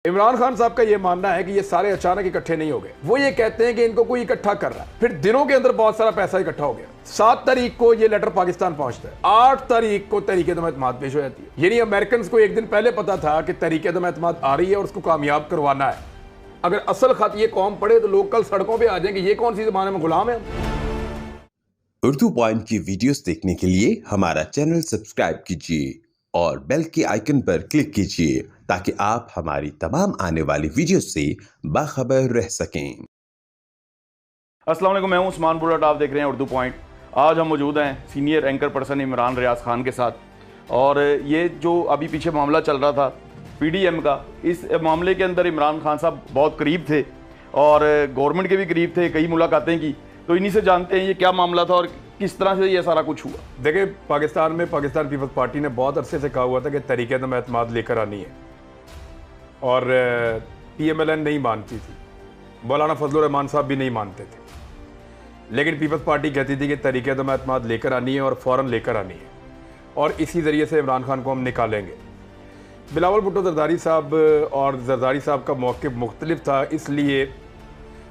इमरान खान साहब का यह मानना है कि ये सारे अचानक इकट्ठे नहीं हो गए। वो ये कहते हैं कि इनको कोई इकट्ठा कर रहा है, फिर दिनों के अंदर बहुत सारा पैसा इकट्ठा हो गया। 7 तारीख को ये लेटर पाकिस्तान पहुंचता है, 8 तारीख को तहरीक-ए-दम-ए-एतमाद पेश हो जाती है। यानी अमेरिकन को एक दिन पहले पता था कि तहरीक-ए-दम-ए-एतमाद आ रही है और उसको कामयाब करवाना है। अगर असल खत ये कौम पढ़े तो लोग कल सड़कों पर आ जाएंगे। ये कौन सी जमाने में गुलाम है। उर्दू पॉइंट की वीडियोस देखने के लिए हमारा चैनल सब्सक्राइब कीजिए और बेल के आइकन पर क्लिक कीजिए ताकि आप हमारी तमाम आने वाली वीडियो से बाखबर रह सकें। अस्सलाम वालेकुम, मैं हूं उस्मान बुलट, आप देख रहे हैं उर्दू पॉइंट। आज हम मौजूद हैं senior anchor person Imran Riaz Khan के साथ। और ये जो अभी पीछे मामला चल रहा था पीडीएम का, इस मामले के अंदर इमरान खान साहब बहुत करीब थे और गवर्नमेंट के भी करीब थे, कई मुलाकातें की। तो इन्हीं से जानते हैं ये क्या मामला था और किस तरह से ये सारा कुछ हुआ। देखिए, पाकिस्तान में पाकिस्तान पीपल्स पार्टी ने बहुत अरसे से कहा हुआ था कि तहरीक-ए-दम-ए-एतमाद लेकर आनी है और पीएमएलएन नहीं मानती थी, मौलाना फजलुर रहमान साहब भी नहीं मानते थे, लेकिन पीपल्स पार्टी कहती थी कि तहरीक-ए-दम-ए-एतमाद लेकर आनी है और फ़ौरन लेकर आनी है और इसी ज़रिए से इमरान खान को हम निकालेंगे। बिलावल भुट्टो जरदारी साहब और जरदारी साहब का मौक़िफ़ मुख्तलिफ था, इसलिए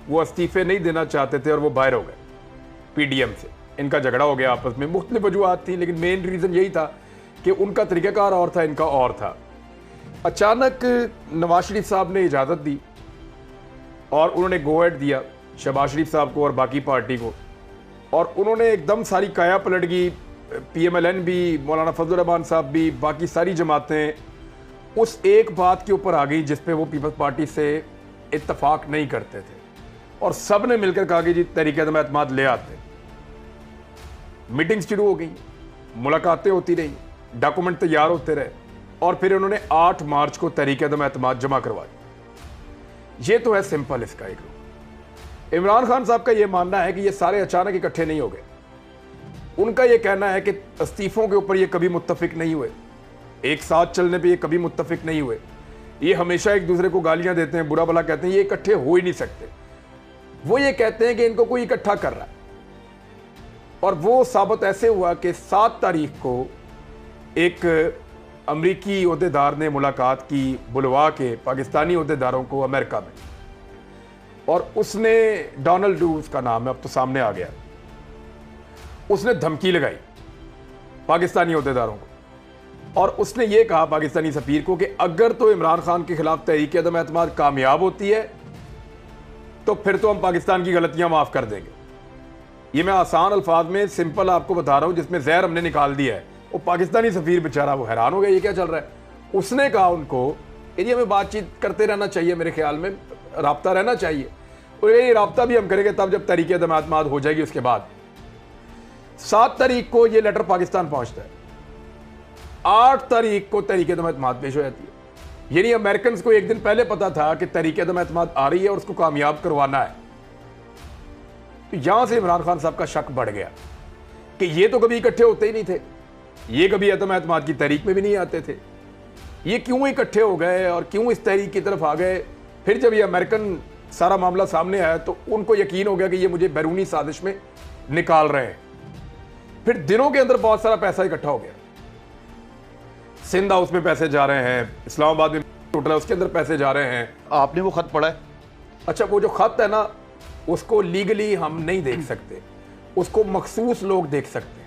वो इस्तीफ़े नहीं देना चाहते थे और वो बाहर हो गए पीडीएम से। इनका झगड़ा हो गया आपस में, मुख्तलिफ वजूहात थी, लेकिन मेन रीज़न यही था कि उनका तरीक़ाकार और था, इनका और था। अचानक नवाज शरीफ साहब ने इजाज़त दी और उन्होंने गो अहेड दिया शहबाज शरीफ साहब को और बाकी पार्टी को, और उन्होंने एकदम सारी काया पलट गई। पीएमएलएन भी, मौलाना फजलुर रहमान साहब भी, बाकी सारी जमातें उस एक बात के ऊपर आ गई जिस पे वो पीपल्स पार्टी से इत्तफाक नहीं करते थे और सब ने मिलकर कहा कि जी तहरीक-ए-दम-ए-एतमाद ले आते। मीटिंग्स शुरू हो गई, मुलाकातें होती रही, डॉक्यूमेंट तैयार होते रहे और फिर उन्होंने 8 मार्च को तहरीक-ए-दम-ए-एतमाद जमा करवाई। ये तो है सिंपल इसका एक रूप। इमरान खान साहब का यह मानना है कि ये सारे अचानक इकट्ठे नहीं हो गए। उनका यह कहना है कि इस्तीफों के ऊपर ये कभी मुत्तफिक नहीं हुए, एक साथ चलने पर ये कभी मुत्तफिक नहीं हुए, ये हमेशा एक दूसरे को गालियां देते हैं, बुरा भला कहते हैं, ये इकट्ठे हो ही नहीं सकते। वो ये कहते हैं कि इनको कोई इकट्ठा कर रहा है और वो साबित ऐसे हुआ कि 7 तारीख को एक अमरीकी ओहदेदार ने मुलाकात की, बुलवा के पाकिस्तानी ओहदेदारों को अमेरिका में, और उसने डोनाल्ड डू उसका नाम है, अब तो सामने आ गया, उसने धमकी लगाई पाकिस्तानी ओहदेदारों को और उसने ये कहा पाकिस्तानी सफीर को कि अगर तो इमरान खान के खिलाफ तहरीक-ए-दम-ए-एतमाद कामयाब होती है तो फिर तो हम पाकिस्तान की गलतियां माफ़ कर देंगे। ये मैं आसान अल्फाज में सिंपल आपको बता रहा हूँ, जिसमें जहर हमने निकाल दिया है। वो पाकिस्तानी सफ़ीर बेचारा वो हैरान हो गया, ये क्या चल रहा है। उसने कहा उनको कि हमें बातचीत करते रहना चाहिए, मेरे ख्याल में राब्ता रहना चाहिए, और ये राब्ता भी हम करेंगे तब जब तहरीक-ए-दम-ए-एतमाद हो जाएगी। उसके बाद 7 तारीख को ये लेटर पाकिस्तान पहुँचता है, 8 तारीख को तहरीक-ए-दम-ए-एतमाद पेश हो जाती है। यानी अमेरिकन को एक दिन पहले पता था कि तहरीक-ए-दम-ए-एतमाद आ रही है और उसको कामयाब करवाना है। तो यहां से इमरान खान साहब का शक बढ़ गया कि ये तो कभी इकट्ठे होते ही नहीं थे, ये कभी एतम-ए-एतमाद की तहरीक में भी नहीं आते थे, ये क्यों इकट्ठे हो गए और क्यों इस तहरीक की तरफ आ गए। फिर जब ये अमेरिकन सारा मामला सामने आया तो उनको यकीन हो गया कि ये मुझे बैरूनी साजिश में निकाल रहे हैं। फिर दिनों के अंदर बहुत सारा पैसा इकट्ठा हो गया, सिंध हाउस में पैसे जा रहे हैं, इस्लामाबाद में टोटल उसके अंदर पैसे जा रहे हैं। आपने वो खत पढ़ा है? अच्छा, वो जो खत है ना, उसको लीगली हम नहीं देख सकते, उसको मखसूस लोग देख सकते हैं।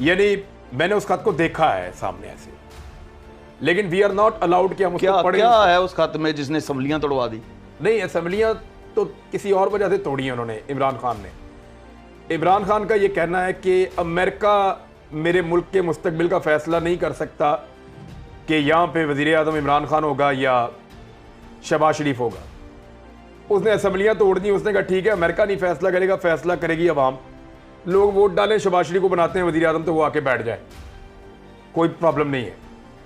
यानी मैंने उस खत को देखा है सामने ऐसे, लेकिन वी आर नॉट अलाउड कि हम उसको पढ़ें। क्या है उस खत में जिसने असम्बलियां तोड़वा दी? नहीं, असम्बलियां तो किसी और वजह से तोड़ी हैं उन्होंने, इमरान खान ने। इमरान खान का ये कहना है कि अमेरिका मेरे मुल्क के मुस्तकबिल का फैसला नहीं कर सकता कि यहाँ पे वज़ीर आज़म इमरान खान होगा या शहबाज शरीफ होगा। उसने असम्बलियाँ तोड़ दी, उसने कहा ठीक है, अमेरिका नहीं फैसला करेगा, फैसला करेगी अवाम। लोग वोट डालें, शहबाज शरीफ को बनाते हैं वज़ीर आज़म, तो वो आके बैठ जाए, कोई प्रॉब्लम नहीं है।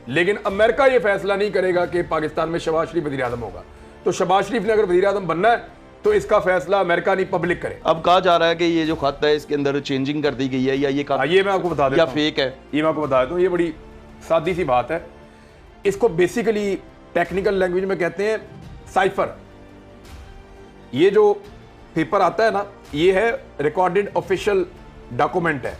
लेकिन अमेरिका ये फैसला नहीं करेगा कि पाकिस्तान में शहबाज शरीफ वज़ीर आज़म होगा। तो शहबाज शरीफ ने अगर वज़ीर आज़म बनना है तो इसका फैसला अमेरिका नहीं, पब्लिक करे। अब कहा जा रहा है कि ये जो खत है इसके अंदर चेंजिंग कर दी गई है, या ये मैं आपको बता देता हूं, फेक है। ये मैं आपको बता देता हूँ, ये बड़ी सादी सी बात है। इसको बेसिकली टेक्निकल लैंग्वेज में कहते हैं साइफर। ये जो पेपर आता है ना, ये है रिकॉर्डेड ऑफिशियल डॉक्यूमेंट है।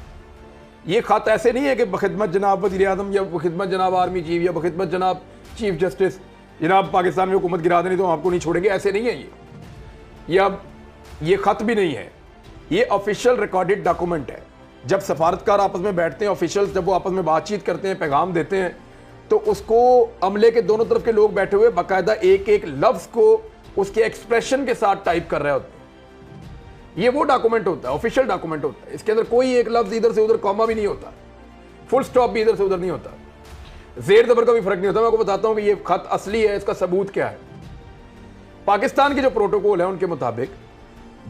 ये खत ऐसे नहीं है कि बखिदमत जनाब वज़ीर आज़म या बखिदमत जनाब आर्मी चीफ या बखिदमत जनाब चीफ जस्टिस जनाब पाकिस्तान में हुकूमत गिरा देनी तो हम आपको नहीं छोड़ेंगे, ऐसे नहीं है ये अब ये खत भी नहीं है, ये ऑफिशियल रिकॉर्डेड डॉक्यूमेंट है। जब सफारतकार आपस में बैठते हैं, ऑफिशियल्स जब वो आपस में बातचीत करते हैं, पैगाम देते हैं, तो उसको अमले के दोनों तरफ के लोग बैठे हुए बाकायदा एक एक लफ्ज को उसके एक्सप्रेशन के साथ टाइप कर रहे होते हैं। ये वो डॉक्यूमेंट होता है, ऑफिशियल डॉक्यूमेंट होता है। इसके अंदर कोई एक लफ्ज इधर से उधर कॉमा भी नहीं होता, फुल स्टॉप भी इधर से उधर नहीं होता, जेर जबर का भी फर्क नहीं होता। मैं आपको बताता हूं कि ये खत असली है, इसका सबूत क्या है। पाकिस्तान के जो प्रोटोकॉल है उनके मुताबिक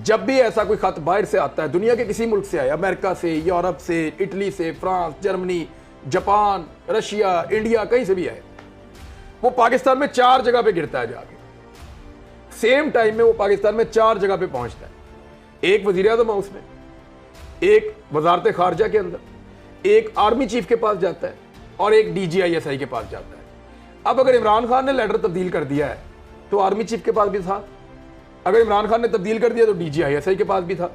जब भी ऐसा कोई खत बाहर से आता है, दुनिया के किसी मुल्क से आए, अमेरिका से, यूरोप से, इटली से, France, Germany, Japan, Russia, India, कहीं से भी आए, वो पाकिस्तान में 4 जगह पे गिरता है जाके। सेम टाइम में वो पाकिस्तान में 4 जगह पे पहुंचता है। एक वजीर आज़म हाउस में, एक वजारत खारजा के अंदर, एक आर्मी चीफ के पास जाता है और एक DGISI के पास जाता है। अब अगर इमरान खान ने लेटर तब्दील कर दिया है तो आर्मी चीफ के पास भी था, अगर इमरान खान ने तब्दील कर दिया तो DGISI के पास भी था।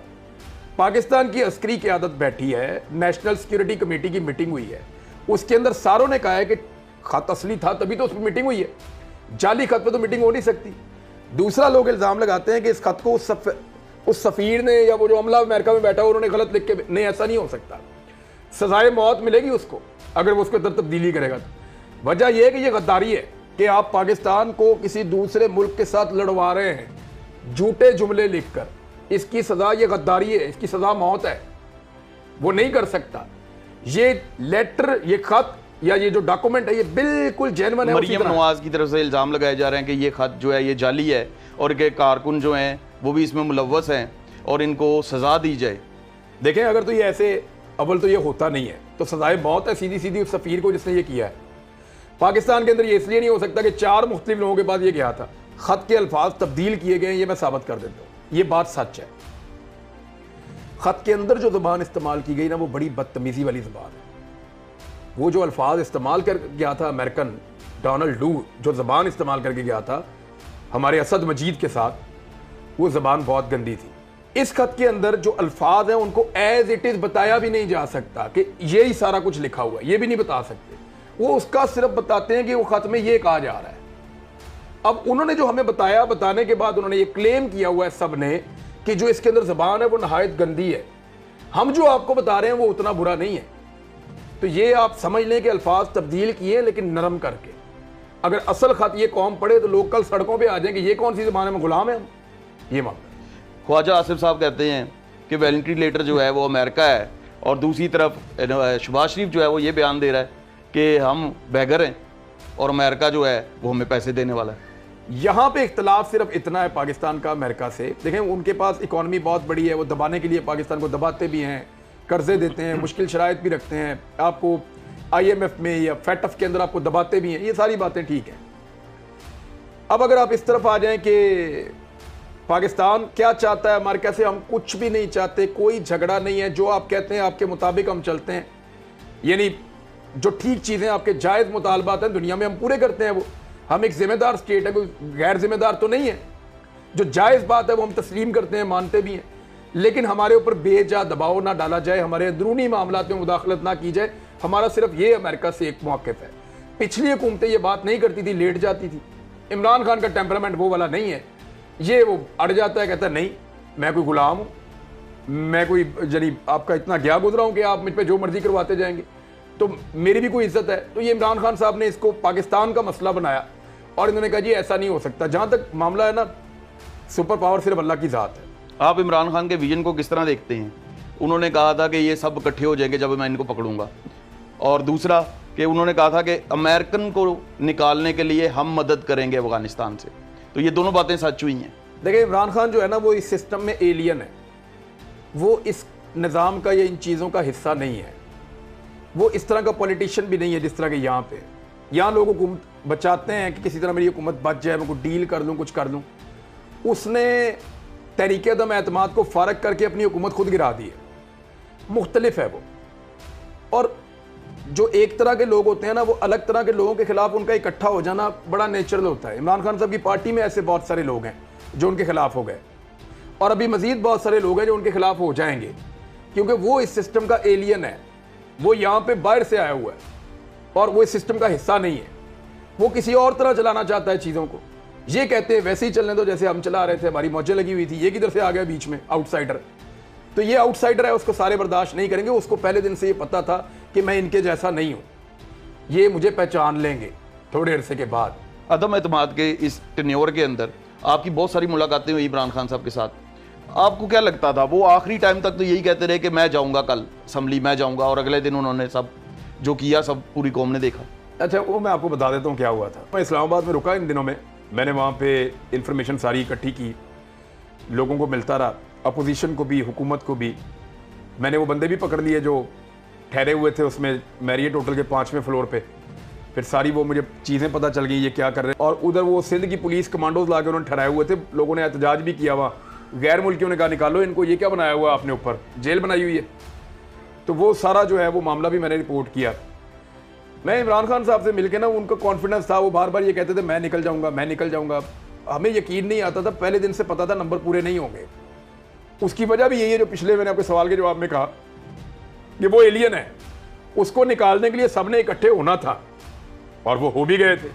पाकिस्तान की अस्करी क़यादत बैठी है, नेशनल सिक्योरिटी कमेटी की मीटिंग हुई है, उसके अंदर सारों ने कहा है कि खत असली था तभी तो उस पर मीटिंग हुई है, जाली खत पे तो मीटिंग हो नहीं सकती। दूसरा लोग इल्ज़ाम लगाते हैं कि इस खत को उस सफ़ीर ने या वो जो अमला अमेरिका में बैठा उन्होंने गलत लिख के, नहीं ऐसा नहीं हो सकता, सजाए मौत मिलेगी उसको अगर वो उसके अंदर तब्दीली करेगा तो। वजह यह है कि ये गद्दारी है कि आप पाकिस्तान को किसी दूसरे मुल्क के साथ लड़वा रहे हैं झूठे जुमले लिखकर। इसकी सजा ये गद्दारी है, इसकी सजा मौत है, वो नहीं कर सकता। ये लेटर, ये खत या ये जो डॉक्यूमेंट है ये बिल्कुल जेन्युइन है। मरियम नवाज की तरफ से इल्ज़ाम लगाए जा रहे हैं कि ये खत जो है ये जाली है और के कारकुन जो हैं वो भी इसमें मुलव्वस हैं और इनको सजा दी जाए। देखें, अगर तो ये ऐसे, अव्वल तो ये होता नहीं है, तो सजाए मौत है सीधी सीधी उस सफ़ीर को जिसने ये किया है। पाकिस्तान के अंदर ये इसलिए नहीं हो सकता कि 4 मुख्तलिफ लोगों के पास ये गया था, खत के अल्फाज तब्दील किए गए, ये मैं साबित कर देता हूँ, ये बात सच है। खत के अंदर जो ज़बान इस्तेमाल की गई ना वो बड़ी बदतमीज़ी वाली ज़बान है। वो जो अल्फाज इस्तेमाल कर गया था अमेरिकन डोनाल्ड डू, जो ज़बान इस्तेमाल करके गया था हमारे असद मजीद के साथ, वो ज़बान बहुत गंदी थी। इस खत के अंदर जो अल्फाज हैं उनको एज इट इज़ बताया भी नहीं जा सकता कि ये ही सारा कुछ लिखा हुआ है, ये भी नहीं बता सकते। वो उसका सिर्फ बताते हैं कि वो खत में ये कहा जा रहा है। अब उन्होंने जो हमें बताया, बताने के बाद उन्होंने ये क्लेम किया हुआ है सब ने कि जो इसके अंदर ज़बान है वो नहायत गंदी है। हम जो आपको बता रहे हैं वो उतना बुरा नहीं है। तो ये आप समझ लें कि अल्फाज तब्दील किए लेकिन नरम करके। अगर असल खत ये कौम पढ़े तो लोग कल सड़कों पे आ जाएंगे, ये कौन सी ज़बान है, में गुलाम है हम, ये मामला। ख्वाजा आसिफ साहब कहते हैं कि वॉलंटरी लेटर जो है वो अमेरिका है और दूसरी तरफ शहबाज शरीफ जो है वो ये बयान दे रहा है कि हम बेघर हैं और अमेरिका जो है वो हमें पैसे देने वाला है। यहाँ पे इख्तलाफ सिर्फ इतना है पाकिस्तान का अमेरिका से। देखें, उनके पास इकॉनमी बहुत बड़ी है, वो दबाने के लिए पाकिस्तान को दबाते भी हैं, कर्जे देते हैं, मुश्किल शराइत भी रखते हैं, आपको IMF में या FATF के अंदर आपको दबाते भी हैं, ये सारी बातें ठीक हैं। अब अगर आप इस तरफ आ जाएं कि पाकिस्तान क्या चाहता है अमेरिका से, हम कुछ भी नहीं चाहते, कोई झगड़ा नहीं है, जो आप कहते हैं आपके मुताबिक हम चलते हैं, यानी जो ठीक चीज़ें आपके जायज़ मुतालबात हैं दुनिया में हम पूरे करते हैं। वो हम एक जिम्मेदार स्टेट है, कोई गैर जिम्मेदार तो नहीं है। जो जायज़ बात है वो हम तस्लीम करते हैं, मानते भी हैं, लेकिन हमारे ऊपर बेजा दबाव ना डाला जाए, हमारे अंदरूनी मामलात में मुदाखलत ना की जाए। हमारा सिर्फ ये अमेरिका से एक मौक़िफ़ है। पिछली हुकूमतें ये बात नहीं करती थी, लेट जाती थी। इमरान खान का टेम्परामेंट वो वाला नहीं है, ये वो अड़ जाता है, कहता है नहीं मैं कोई गुलाम हूँ, मैं कोई जनी आपका इतना गया गुजरा हूँ कि आप मुझ पर जो मर्जी करवाते जाएंगे, तो मेरी भी कोई इज्जत है। तो ये इमरान खान साहब ने इसको पाकिस्तान का मसला बनाया और इन्होंने कहा जी ऐसा नहीं हो सकता। जहाँ तक मामला है ना, सुपर पावर सिर्फ अल्लाह की ज़ात है। आप इमरान खान के विजन को किस तरह देखते हैं? उन्होंने कहा था कि ये सब इकट्ठे हो जाएंगे जब मैं इनको पकड़ूंगा, और दूसरा कि उन्होंने कहा था कि अमेरिकन को निकालने के लिए हम मदद करेंगे अफगानिस्तान से। तो ये दोनों बातें सच हुई हैं। देखिए, इमरान खान जो है ना वो इस सिस्टम में एलियन है, वो इस निज़ाम का या इन चीज़ों का हिस्सा नहीं है। वो इस तरह का पॉलिटिशियन भी नहीं है जिस तरह के यहाँ पे। यहाँ लोग हुकूमत बचाते हैं कि किसी तरह मेरी हुकूमत बच जाए, मैं कोई डील कर लूँ, कुछ कर लूँ। उसने तहरीक अदम एतमाद को फ़ारग करके अपनी हुकूमत खुद गिरा दी है। मुख्तलिफ है वो। और जो एक तरह के लोग होते हैं ना, वो अलग तरह के लोगों के खिलाफ उनका इकट्ठा हो जाना बड़ा नेचुरल होता है। इमरान खान साहब की पार्टी में ऐसे बहुत सारे लोग हैं जो उनके खिलाफ हो गए, और अभी मजीद बहुत सारे लोग हैं जो उनके खिलाफ हो जाएंगे, क्योंकि वो इस सिस्टम का एलियन है। वो यहाँ पे बाहर से आया हुआ है और वो इस सिस्टम का हिस्सा नहीं है। वो किसी और तरह चलाना चाहता है चीज़ों को। ये कहते हैं वैसे ही चलने दो जैसे हम चला रहे थे, हमारी मौजें लगी हुई थी, ये किधर से आ गया बीच में आउटसाइडर। तो ये आउटसाइडर है, उसको सारे बर्दाश्त नहीं करेंगे। उसको पहले दिन से ये पता था कि मैं इनके जैसा नहीं हूँ, ये मुझे पहचान लेंगे थोड़े अरसे के बाद। अदम एतमाद के इस टेन्योर के अंदर आपकी बहुत सारी मुलाकातें हुई इमरान खान साहब के साथ, आपको क्या लगता था? वो आखिरी टाइम तक तो यही कहते रहे कि मैं जाऊंगा कल असम्बली, मैं जाऊंगा, और अगले दिन उन्होंने सब जो किया सब पूरी कौम ने देखा। अच्छा, वो मैं आपको बता देता हूँ क्या हुआ था। मैं इस्लामाबाद में रुका इन दिनों में, मैंने वहाँ पे इंफॉर्मेशन सारी इकट्ठी की, लोगों को मिलता रहा, अपोजिशन को भी, हुकूमत को भी। मैंने वो बंदे भी पकड़ लिए जो ठहरे हुए थे उसमें मैरियट होटल के 5वें फ्लोर पे। फिर सारी वो मुझे चीज़ें पता चल गई ये क्या कर रहे हैं। और उधर वो सिंध की पुलिस कमांडोज ला के उन्होंने ठहराए हुए थे, लोगों ने एहतजाज भी किया वहाँ, गैर मुल्कियों ने कहा निकालो इनको, ये क्या बनाया हुआ आपने ऊपर, जेल बनाई हुई है। तो वो सारा जो है वो मामला भी मैंने रिपोर्ट किया। मैं इमरान खान साहब से मिलके ना, उनका कॉन्फिडेंस था, वो बार बार ये कहते थे मैं निकल जाऊंगा, मैं निकल जाऊंगा। हमें यकीन नहीं आता था, पहले दिन से पता था नंबर पूरे नहीं होंगे। उसकी वजह भी यही है जो पिछले मैंने आपके सवाल के जवाब में कहा कि वो एलियन है, उसको निकालने के लिए सबने इकट्ठे होना था और वो हो भी गए थे।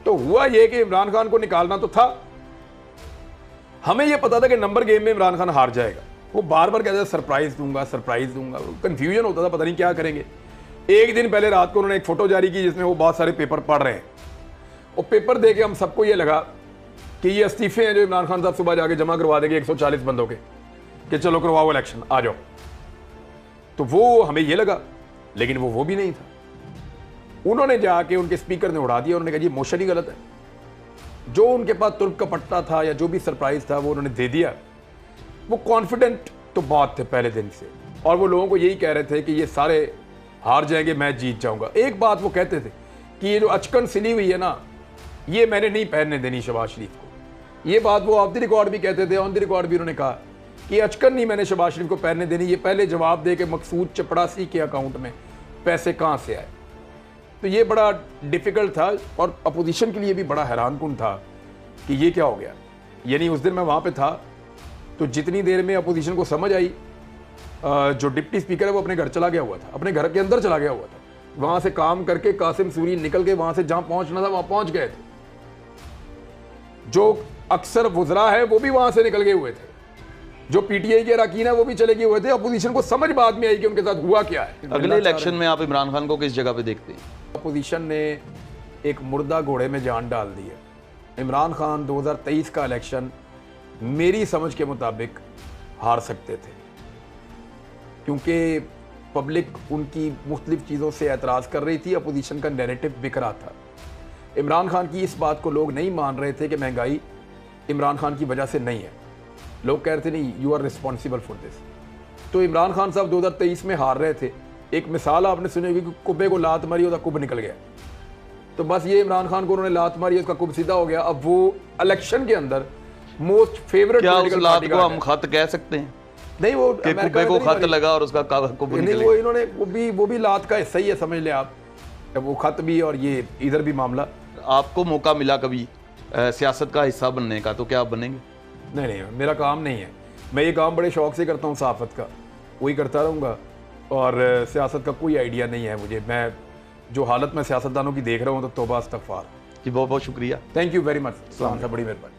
तो हुआ ये कि इमरान खान को निकालना तो था, हमें यह पता था कि नंबर गेम में इमरान खान हार जाएगा। वो बार बार कहते थे सरप्राइज दूंगा, सरप्राइज दूंगा, कंफ्यूजन होता था, पता नहीं क्या करेंगे। एक दिन पहले रात को उन्होंने एक फोटो जारी की जिसमें वो बहुत सारे पेपर पढ़ रहे हैं, और पेपर देके हम सबको ये लगा कि ये इस्तीफे हैं जो इमरान खान साहब सुबह जाके जमा करवा देंगे 140 बंदों के, कि चलो करवाओ इलेक्शन, आ जाओ। तो वो हमें ये लगा, लेकिन वो भी नहीं था। उन्होंने जाके उनके स्पीकर ने उड़ा दिया, उन्होंने कहा ये मोशन ही गलत है। जो उनके पास तुर्क का पट्टा था या जो भी सरप्राइज था वो उन्होंने दे दिया। वो कॉन्फिडेंट तो बहुत थे पहले दिन से, और वो लोगों को यही कह रहे थे कि ये सारे हार जाएंगे, मैं जीत जाऊंगा। एक बात वो कहते थे कि ये जो अचकन सिली हुई है ना, ये मैंने नहीं पहनने देनी शहबाज शरीफ को। ये बात वो ऑफ द रिकॉर्ड भी कहते थे, ऑन द रिकॉर्ड भी उन्होंने कहा कि अचकन नहीं मैंने शहबाज शरीफ को पहनने देनी। ये पहले जवाब दे के मकसूद चपड़ासी के अकाउंट में पैसे कहाँ से आए। तो ये बड़ा डिफिकल्ट था, और अपोजिशन के लिए भी बड़ा हैरानकुन था कि ये क्या हो गया। यानी उस दिन मैं वहाँ पे था, तो जितनी देर में अपोजिशन को समझ आई, जो डिप्टी स्पीकर है वो अपने घर चला गया हुआ था, अपने घर के अंदर चला गया हुआ था। वहाँ से काम करके कासिम सूरी निकल के वहाँ से जहाँ पहुँचना था वहाँ पहुँच गए थे। जो अक्सर वुज़रा है वो भी वहाँ से निकल गए हुए थे, जो पीटीआई के अरकान है वो भी चले गए हुए थे। अपोजिशन को समझ बाद में आई कि उनके साथ हुआ क्या है। अगले इलेक्शन में आप इमरान खान को किस जगह पे देखते हैं? अपोजिशन ने एक मुर्दा घोड़े में जान डाल दी है। इमरान खान 2023 का इलेक्शन मेरी समझ के मुताबिक हार सकते थे, क्योंकि पब्लिक उनकी मुख्तलिफ चीज़ों से एतराज़ कर रही थी, अपोजिशन का नैरेटिव बिक रहा था। इमरान खान की इस बात को लोग नहीं मान रहे थे कि महंगाई इमरान खान की वजह से नहीं है। लोग कह रहे थे नहीं, you are responsible for this. तो इमरान खान साहब 2023 में हार रहे थे। एक मिसाल आपने सुनी होगी कि कुब्बे को लात मारी, उसका कुब निकल गया। तो बस ये इमरान खान को उन्होंने लात मारी, उसका कुब सीधा हो गया। अब वो इलेक्शन के अंदर मोस्ट फेवरेट क्या उस लात को हम खत कह सकते हैं? नहीं, वो कुब्बे को खत लगा और उसका कुब निकल गया। वो इन्होंने वो भी लात का हिस्सा ही है, समझ ले आप, वो खत भी और ये इधर भी मामला। आपको मौका मिला कभी सियासत का हिस्सा बनने का, तो क्या आप बनेंगे? नहीं, मेरा काम नहीं है। मैं ये काम बड़े शौक से करता हूँ, सहाफ़त का, वही करता रहूँगा। और सियासत का कोई आइडिया नहीं है मुझे। मैं जो हालत में सियासतदानों की देख रहा हूँ तो तौबा इस्तग़फ़ार। जी, बहुत बहुत शुक्रिया। Thank you very much. बड़ी मेहरबानी।